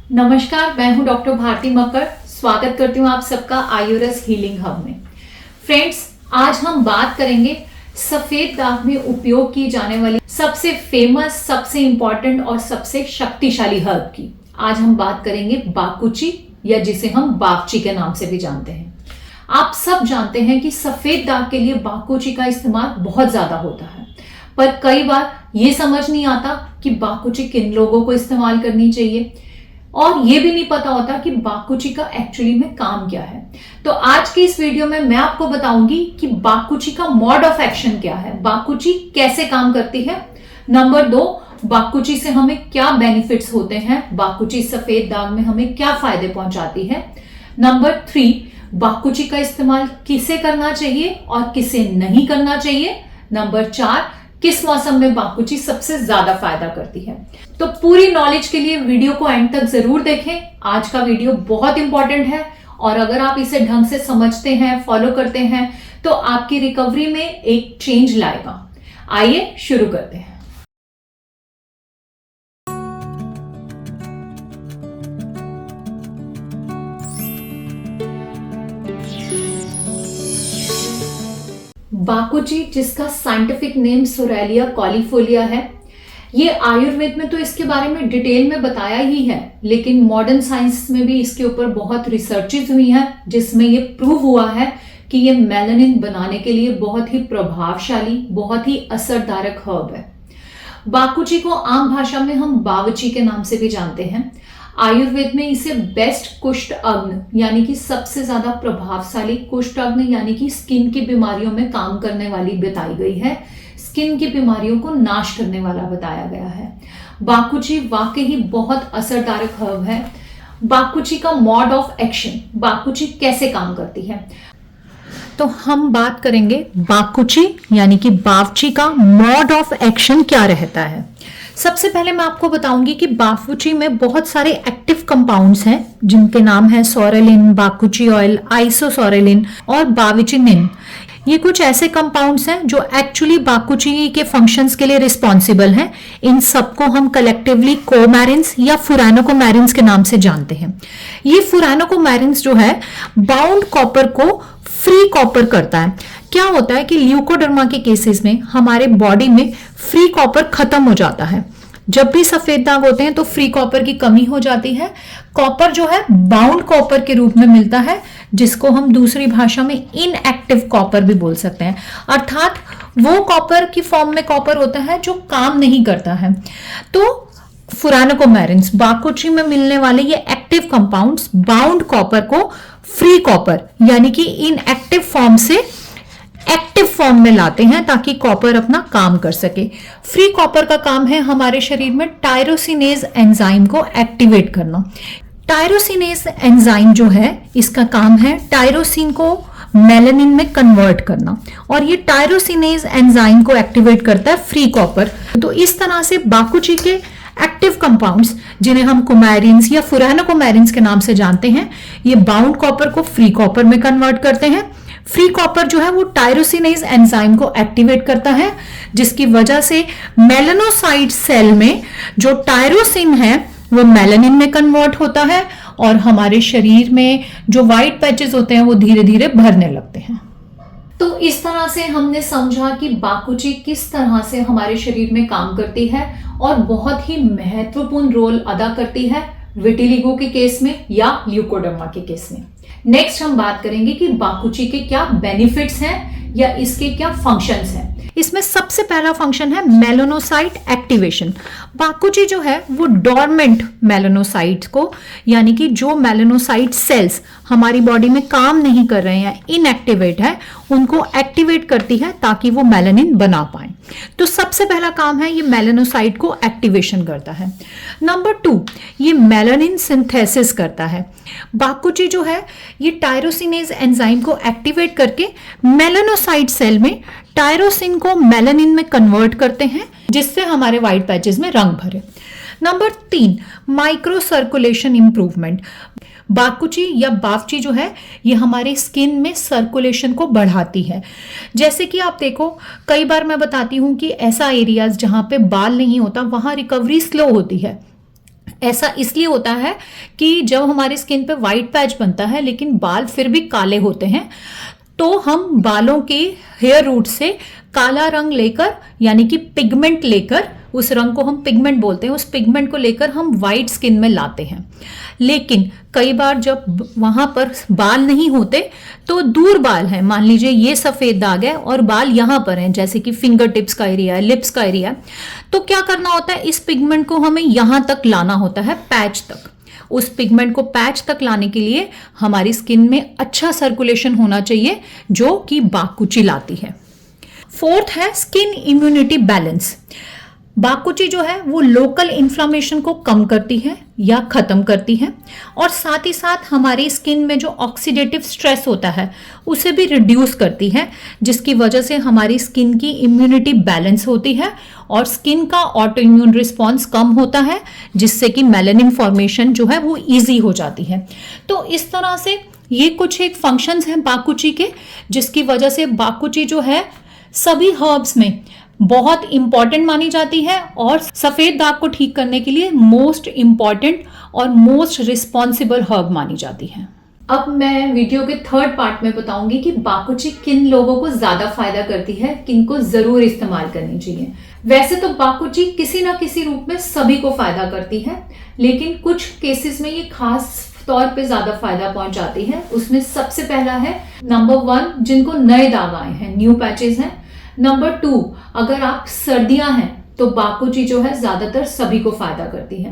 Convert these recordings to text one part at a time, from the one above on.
नमस्कार, मैं हूं डॉक्टर भारती मक्कड़। स्वागत करती हूं आप सबका आयुरस हीलिंग हब में। फ्रेंड्स, आज हम बात करेंगे सफेद दाग में उपयोग की जाने वाली सबसे फेमस, सबसे इंपॉर्टेंट और सबसे शक्तिशाली हर्ब की। आज हम बात करेंगे बाकुची, या जिसे हम बावची के नाम से भी जानते हैं। आप सब जानते हैं कि सफेद दाग के लिए बाकुची का इस्तेमाल बहुत ज्यादा होता है, पर कई बार ये समझ नहीं आता कि बाकुची किन लोगों को इस्तेमाल करनी चाहिए, और ये भी नहीं पता होता कि बाकुची का एक्चुअली में काम क्या है। तो आज की इस वीडियो में मैं आपको बताऊंगी कि बाकुची का मोड ऑफ एक्शन क्या है, बाकुची कैसे काम करती है। नंबर 2, बाकुची से हमें क्या बेनिफिट्स होते हैं, बाकुची सफेद दाग में हमें क्या फायदे पहुंचाती है। नंबर 3, बाकुची का इस्तेमाल किसे करना चाहिए और किसे नहीं करना चाहिए। नंबर 4, किस मौसम में बाकुची सबसे ज्यादा फायदा करती है। तो पूरी नॉलेज के लिए वीडियो को एंड तक जरूर देखें। आज का वीडियो बहुत इंपॉर्टेंट है, और अगर आप इसे ढंग से समझते हैं, फॉलो करते हैं, तो आपकी रिकवरी में एक चेंज लाएगा। आइए शुरू करते हैं। बाकुची, जिसका साइंटिफिक नेम सोरेलिया कॉलीफोलिया है, ये आयुर्वेद में तो इसके बारे में डिटेल में बताया ही है, लेकिन मॉडर्न साइंस में भी इसके ऊपर बहुत रिसर्चेज हुई हैं, जिसमें ये प्रूव हुआ है कि ये मेलानिन बनाने के लिए बहुत ही प्रभावशाली, बहुत ही असरदारक हर्ब है। बाकुची को आम भाषा में हम बावची के नाम से भी जानते हैं। आयुर्वेद में इसे बेस्ट कुष्ठ अग्न, यानी कि सबसे ज्यादा प्रभावशाली कुष्ठ अग्न, यानी कि स्किन की बीमारियों में काम करने वाली बताई गई है। स्किन की बीमारियों को नाश करने वाला बताया गया है। बाकुची वाकई ही बहुत असरदारक हर्ब है। बाकुची का मोड ऑफ एक्शन, बाकुची कैसे काम करती है, तो हम बात करेंगे बाकुची यानी कि बावची का मोड ऑफ एक्शन क्या रहता है। सबसे पहले मैं आपको बताऊंगी कि बाकुची में बहुत सारे एक्टिव कंपाउंड्स हैं, जिनके नाम है सोरेलिन, बाकुची ऑयल, आइसोसोरेलिन और बाविचिनिन। ये कुछ ऐसे कंपाउंड्स हैं जो एक्चुअली बाकुची के फंक्शंस के लिए रिस्पॉन्सिबल हैं। इन सबको हम कलेक्टिवली कोमैरिन्स या फुरानोकोमैरिन्स के नाम से जानते हैं। ये फुरानोकोमैरिन्स जो है, बाउंड कॉपर को फ्री कॉपर करता है। क्या होता है कि ल्यूकोडर्मा के केसेस में हमारे बॉडी में फ्री कॉपर खत्म हो जाता है। जब भी सफेद दाग होते हैं तो फ्री कॉपर की कमी हो जाती है। कॉपर जो है बाउंड कॉपर के रूप में मिलता है, जिसको हम दूसरी भाषा में इनएक्टिव कॉपर भी बोल सकते हैं। अर्थात वो कॉपर की फॉर्म में कॉपर होता है जो काम नहीं करता है। तो फुरानोकोमैरिन्स, बाकुची में मिलने वाले ये एक्टिव कंपाउंड्स बाउंड कॉपर को फ्री कॉपर यानी कि इनएक्टिव फॉर्म से एक्टिव फॉर्म में लाते हैं, ताकि कॉपर अपना काम कर सके। फ्री कॉपर का काम है हमारे शरीर में टायरोसिनेज एंजाइम को एक्टिवेट करना। टायरोसिनेज एंजाइम जो है, इसका काम है टायरोसिन को मेलानिन में कन्वर्ट करना, और ये टायरोसिनेज एंजाइम को एक्टिवेट करता है फ्री कॉपर। तो इस तरह से बाकुची के एक्टिव कंपाउंड्स, जिन्हें हम कुमैरिन्स या फुरानोकोमैरिन्स के नाम से जानते हैं, ये बाउंड कॉपर को फ्री कॉपर में कन्वर्ट करते हैं। फ्री कॉपर जो है वो टायरोसिनेज एंजाइम को एक्टिवेट करता है, जिसकी वजह से मेलानोसाइट सेल में जो टायरोसिन है वो मेलानिन में कन्वर्ट होता है, और हमारे शरीर में जो व्हाइट पैचेस होते हैं वो धीरे धीरे भरने लगते हैं। तो इस तरह से हमने समझा कि बाकुची किस तरह से हमारे शरीर में काम करती है, और बहुत ही महत्वपूर्ण रोल अदा करती है विटिलिगो के केस में या ल्यूकोडर्मा के केस में। नेक्स्ट हम बात करेंगे कि बाकुची के क्या बेनिफिट्स हैं या इसके क्या फंक्शंस हैं। इसमें सबसे पहला फंक्शन है मेलानोसाइट एक्टिवेशन। बाकुची जो है वो डॉर्मेंट मेलानोसाइट को, यानी कि जो मेलानोसाइट सेल्स हमारी बॉडी में काम नहीं कर रहे हैं, इनएक्टिवेट है, उनको एक्टिवेट करती है ताकि वो मेलानिन बना पाए। तो सबसे पहला काम है ये मेलानोसाइट को एक्टिवेशन करता है। नंबर 2, ये मेलानिन सिंथेसिस करता है। बाकुची जो है ये टायरोसिनेज एंजाइम को एक्टिवेट करके मेलानोसाइट सेल में टायरोसिन को मेलानिन में कन्वर्ट करते हैं, जिससे हमारे व्हाइट पैचेस में रंग भरे। Number 3, micro circulation improvement. बाकुची या बावची जो है ये हमारे स्किन में सर्कुलेशन को बढ़ाती है। जैसे कि आप देखो, कई बार मैं बताती हूँ कि ऐसा एरियाज जहाँ पे बाल नहीं होता वहाँ रिकवरी स्लो होती है। ऐसा इसलिए होता है कि जब हमारी स्किन पे वाइट पैच बनता है लेकिन बाल फिर भी काले होते हैं, तो हम बालों के हेयर रूट से काला रंग लेकर, यानी कि पिगमेंट लेकर, उस रंग को हम पिगमेंट बोलते हैं, उस पिगमेंट को लेकर हम वाइट स्किन में लाते हैं। लेकिन कई बार जब वहां पर बाल नहीं होते तो दूर बाल हैं, मान लीजिए ये सफेद दाग है और बाल यहां पर हैं, जैसे कि फिंगर टिप्स का एरिया है, लिप्स का एरिया है, तो क्या करना होता है, इस पिगमेंट को हमें यहां तक लाना होता है, पैच तक। उस पिगमेंट को पैच तक लाने के लिए हमारी स्किन में अच्छा सर्कुलेशन होना चाहिए, जो कि बाकुची लाती है। फोर्थ है स्किन इम्यूनिटी बैलेंस। बाकुची जो है वो लोकल इन्फ्लामेशन को कम करती है या खत्म करती है, और साथ ही साथ हमारी स्किन में जो ऑक्सीडेटिव स्ट्रेस होता है उसे भी रिड्यूस करती है, जिसकी वजह से हमारी स्किन की इम्यूनिटी बैलेंस होती है और स्किन का ऑटो इम्यून रिस्पॉन्स कम होता है, जिससे कि मेलानिन फॉर्मेशन जो है वो ईजी हो जाती है। तो इस तरह से ये कुछ एक फंक्शंस हैं बाकुची के, जिसकी वजह से बाकुची जो है सभी हर्ब्स में बहुत इंपॉर्टेंट मानी जाती है और सफेद दाग को ठीक करने के लिए मोस्ट इंपॉर्टेंट और मोस्ट रिस्पॉन्सिबल हर्ब मानी जाती है। अब मैं वीडियो के थर्ड पार्ट में बताऊंगी कि बाकुची किन लोगों को ज्यादा फायदा करती है, किनको जरूर इस्तेमाल करनी चाहिए। वैसे तो बाकुची किसी ना किसी रूप में सभी को फायदा करती है, लेकिन कुछ केसेस में ये खास तौर पे ज्यादा फायदा पहुंचाती है। उसमें सबसे पहला है नंबर 1, जिनको नए दाग आए हैं, न्यू पैचेस हैं। नंबर 2, अगर आप सर्दियां हैं तो बाकुची जो है ज्यादातर सभी को फायदा करती है।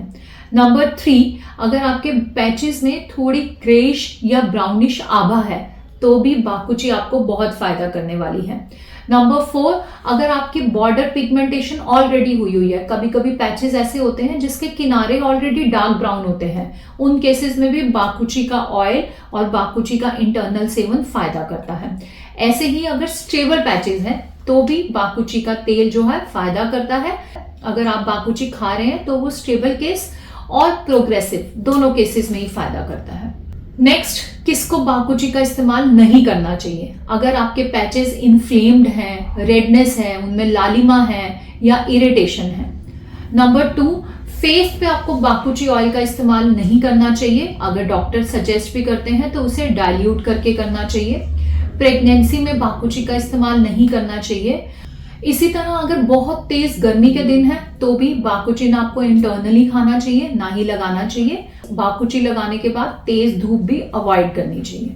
नंबर 3, अगर आपके पैचेस में थोड़ी ग्रेइश या ब्राउनिश आभा है तो भी बाकुची आपको बहुत फायदा करने वाली है। नंबर 4, अगर आपके बॉर्डर पिगमेंटेशन ऑलरेडी हुई है, कभी कभी पैचेस ऐसे होते हैं जिसके किनारे ऑलरेडी डार्क ब्राउन होते हैं, उन केसेस में भी बाकुची का ऑयल और बाकुची का इंटरनल सेवन फायदा करता है। ऐसे ही अगर स्टेबल पैचेस हैं तो भी बाकुची का तेल जो है फायदा करता है। अगर आप बाकुची खा रहे हैं तो वो स्टेबल केस और प्रोग्रेसिव दोनों केसेस में ही फायदा करता है। नेक्स्ट, किसको बाकुची का इस्तेमाल नहीं करना चाहिए? अगर आपके पैचेस इन्फ्लेम्ड हैं, रेडनेस है, उनमें लालिमा है या इरिटेशन है। नंबर 2, फेस पे आपको बाकुची ऑयल का इस्तेमाल नहीं करना चाहिए। अगर डॉक्टर सजेस्ट भी करते हैं तो उसे डाइल्यूट करके करना चाहिए। प्रेगनेंसी में बाकुची का इस्तेमाल नहीं करना चाहिए। इसी तरह अगर बहुत तेज गर्मी के दिन है तो भी बाकुची ना आपको इंटरनली खाना चाहिए, ना ही लगाना चाहिए। बाकुची लगाने के बाद तेज धूप भी अवॉइड करनी चाहिए।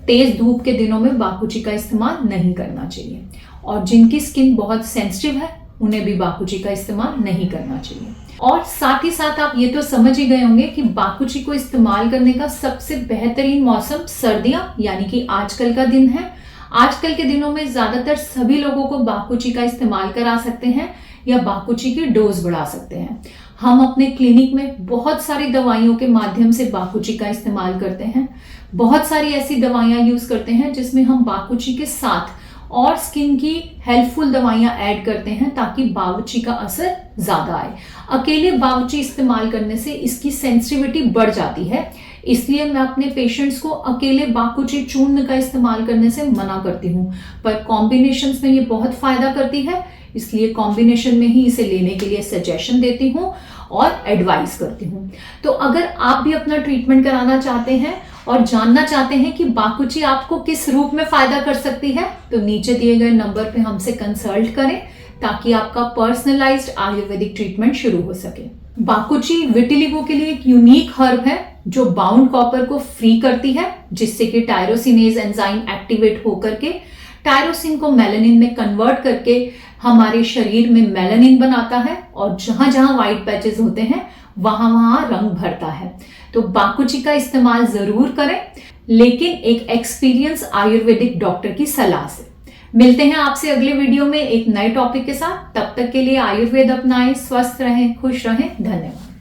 तेज धूप के दिनों में बाकुची का इस्तेमाल नहीं करना चाहिए। और जिनकी स्किन बहुत सेंसिटिव है उन्हें भी बाकुची का इस्तेमाल नहीं करना चाहिए। और साथ ही साथ आप ये तो समझ ही गए होंगे कि बाकुची को इस्तेमाल करने का सबसे बेहतरीन मौसम सर्दियां यानी कि आजकल का दिन है। आजकल के दिनों में ज्यादातर सभी लोगों को बाकुची का इस्तेमाल करा सकते हैं या बाकुची की डोज बढ़ा सकते हैं। हम अपने क्लिनिक में बहुत सारी दवाइयों के माध्यम से बाकुची का इस्तेमाल करते हैं। बहुत सारी ऐसी दवाइयां यूज करते हैं जिसमें हम बाकुची के साथ और स्किन की हेल्पफुल दवाइयां ऐड करते हैं ताकि बाकुची का असर ज्यादा आए। अकेले बाकुची इस्तेमाल करने से इसकी सेंसिटिविटी बढ़ जाती है, इसलिए मैं अपने पेशेंट्स को अकेले बाकुची चूर्ण का इस्तेमाल करने से मना करती हूँ, पर कॉम्बिनेशंस में ये बहुत फायदा करती है, इसलिए कॉम्बिनेशन में ही इसे लेने के लिए सजेशन देती हूँ और एडवाइस करती हूँ। तो अगर आप भी अपना ट्रीटमेंट कराना चाहते हैं और जानना चाहते हैं कि बाकुची आपको किस रूप में फायदा कर सकती है, तो नीचे दिए गए नंबर पे हमसे कंसल्ट करें ताकि आपका पर्सनलाइज्ड आयुर्वेदिक ट्रीटमेंट शुरू हो सके। बाकुची विटिलिगो के लिए एक यूनिक हर्ब है जो बाउंड कॉपर को फ्री करती है, जिससे कि टायरोसिनेज एंजाइम एक्टिवेट होकर के टायरोसिन को मेलानिन में कन्वर्ट करके हमारे शरीर में मेलानिन बनाता है और जहां जहां व्हाइट पैचेस होते हैं वहां वहां रंग भरता है। तो बाकुची का इस्तेमाल जरूर करें, लेकिन एक एक्सपीरियंस आयुर्वेदिक डॉक्टर की सलाह से। मिलते हैं आपसे अगले वीडियो में एक नए टॉपिक के साथ। तब तक के लिए आयुर्वेद अपनाएं, स्वस्थ रहें, खुश रहें। धन्यवाद।